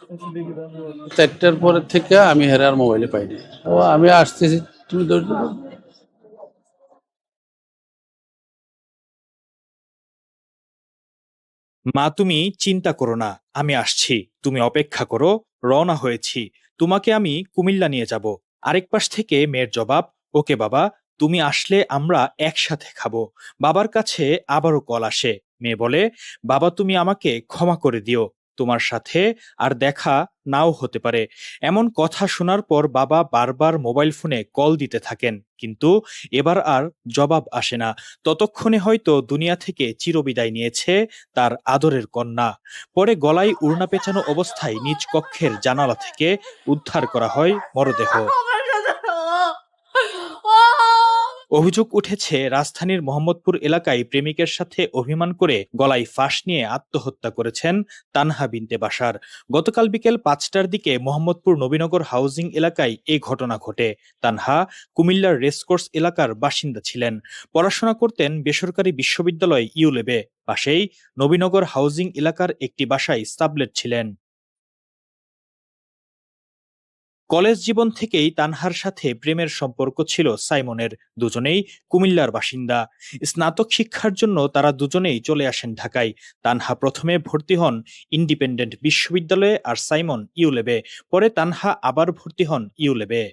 4টার পরে থেকে আমি হেরার মোবাইলে পাইনি। ও আমি আসতেছি, তুমি ধৈর্য ধরো। মা তুমি চিন্তা করো না, আমি আসছি, তুমি অপেক্ষা করো, রওনা হয়েছি, তোমাকে আমি কুমিল্লা নিয়ে যাব। আরেক পাশ থেকে মেয়ের জবাব, ওকে বাবা, তুমি আসলে আমরা একসাথে খাবো। বাবার কাছে আবারও কল আসে। মেয়ে বলে, বাবা তুমি আমাকে ক্ষমা করে দিও, তোমার সাথে আর দেখা নাও হতে পারে। এমন কথা শোনার পর বাবা বারবার মোবাইল ফোনে কল দিতে থাকেন, কিন্তু এবার আর জবাব আসে না। ততক্ষণে হয়তো দুনিয়া থেকে চিরবিদায় নিয়েছে তার আদরের কন্যা। পরে গলায় ওড়না পেঁচানো অবস্থায় নিজ কক্ষের জানালা থেকে উদ্ধার করা হয় মরদেহ। অভিযোগ উঠেছে রাজধানীর মোহাম্মদপুর এলাকায় প্রেমিকের সাথে অভিমান করে গলায় ফাঁস নিয়ে আত্মহত্যা করেছেন তানহা বিনতে বাশার। গতকাল বিকেল 5টার দিকে মোহাম্মদপুর নবীনগর হাউজিং এলাকায় এই ঘটনা ঘটে। তানহা কুমিল্লার রেসকোর্স এলাকার বাসিন্দা ছিলেন। পড়াশোনা করতেন বেসরকারি বিশ্ববিদ্যালয় ইউলেবে। পাশেই নবীনগর হাউজিং এলাকার একটি বাসায় সাবলেট ছিলেন। কলেজ জীবন থেকেই তানহার সাথে প্রেমের সম্পর্ক ছিল সাইমনের। দুজনেই কুমিল্লার বাসিন্দা। স্নাতক শিক্ষার জন্য তারা দুজনেই চলে আসেন ঢাকায়। তানহা প্রথমে ভর্তি হন ইন্ডিপেন্ডেন্ট বিশ্ববিদ্যালয়ে আর সাইমন ইউলেবে। পরে তানহা আবার ভর্তি হন ইউলেবে।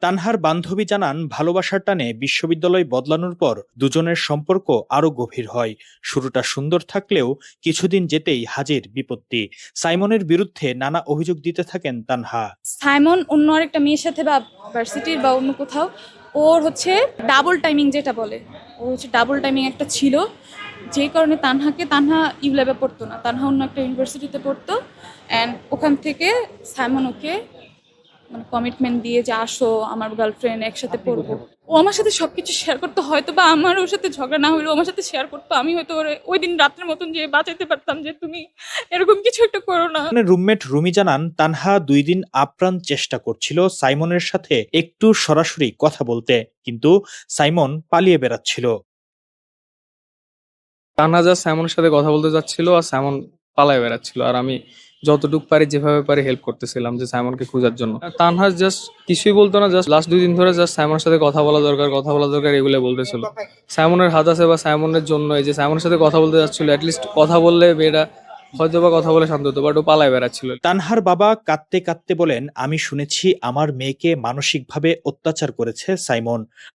তানহার বান্ধবী জানান, ভালোবাসার টানে বিশ্ববিদ্যালয় বদলানোর পর দুজনের সম্পর্ক আরো গভীর হয়। শুরুটা সুন্দর থাকলেও কিছুদিন যেতেই হাজির বিপত্তি। সাইমনের বিরুদ্ধে নানা অভিযোগ দিতে থাকেন তানহা। সাইমন অন্য আরেকটা মেয়ের সাথে বা ভার্সিটির বা অন্য কোথাও ওর হচ্ছে ডাবল টাইমিং যেটা বলে, ও হচ্ছে ডাবল টাইমিং একটা ছিল, যে কারণে তানহা ইউল্যাবে পড়তো না, তানহা অন্য একটা ইউনিভার্সিটিতে পড়তো। অ্যান্ড ওখান থেকে সাইমন ওকে মানে কমিটমেন্ট দিয়ে যে আসো আমার গার্লফ্রেন্ড, একসাথে পড়বো। ও আমার সাথে সবকিছু শেয়ার করতো, হয়তো বা আমার ওর সাথে ঝগড়া না হলেও আমার সাথে শেয়ার করতো। আমি হয়তো ওর ওই দিন রাত্রের মতন যে বাঁচাইতে পারতাম যে তুমি এরকম কিছু একটা করো না। রুমমেট রুমি জানান, তানহা 2 দিন আপ্রাণ চেষ্টা করছিল সাইমনের সাথে একটু সরাসরি কথা বলতে, কিন্তু সাইমন পালিয়ে বেড়াচ্ছিল। তানহা জাস্ট সাইমনের সাথে কথা বলতে যাচ্ছিল আর সাইমন পালায় বেড়াচ্ছিল, আর আমি যতটুকু পারি যেভাবে পারি হেল্প করতেছিলাম যে সাইমনকে খোঁজার জন্য। তানহা জাস্ট কিছুই বলতো না, জাস্ট লাস্ট 2 দিন ধরে জাস্ট সাইমনের সাথে কথা বলা দরকার, কথা বলা দরকার, এগুলো বলতেছিল। সাইমনের হাত আছে বা সাইমনের জন্য এই যে সাইমনের সাথে কথা বলতে যাচ্ছিল, অ্যাটলিস্ট কথা বললে মেয়েরা হয়তো বা কথা বলে শান্ত হতো, বাট ও পালায় বেড়াচ্ছিল। তানহার বাবা কাঁদতে কাঁদতে বলেন, আমি শুনেছি আমার মেয়েকে মানসিকভাবে অত্যাচার করেছে সাইমন।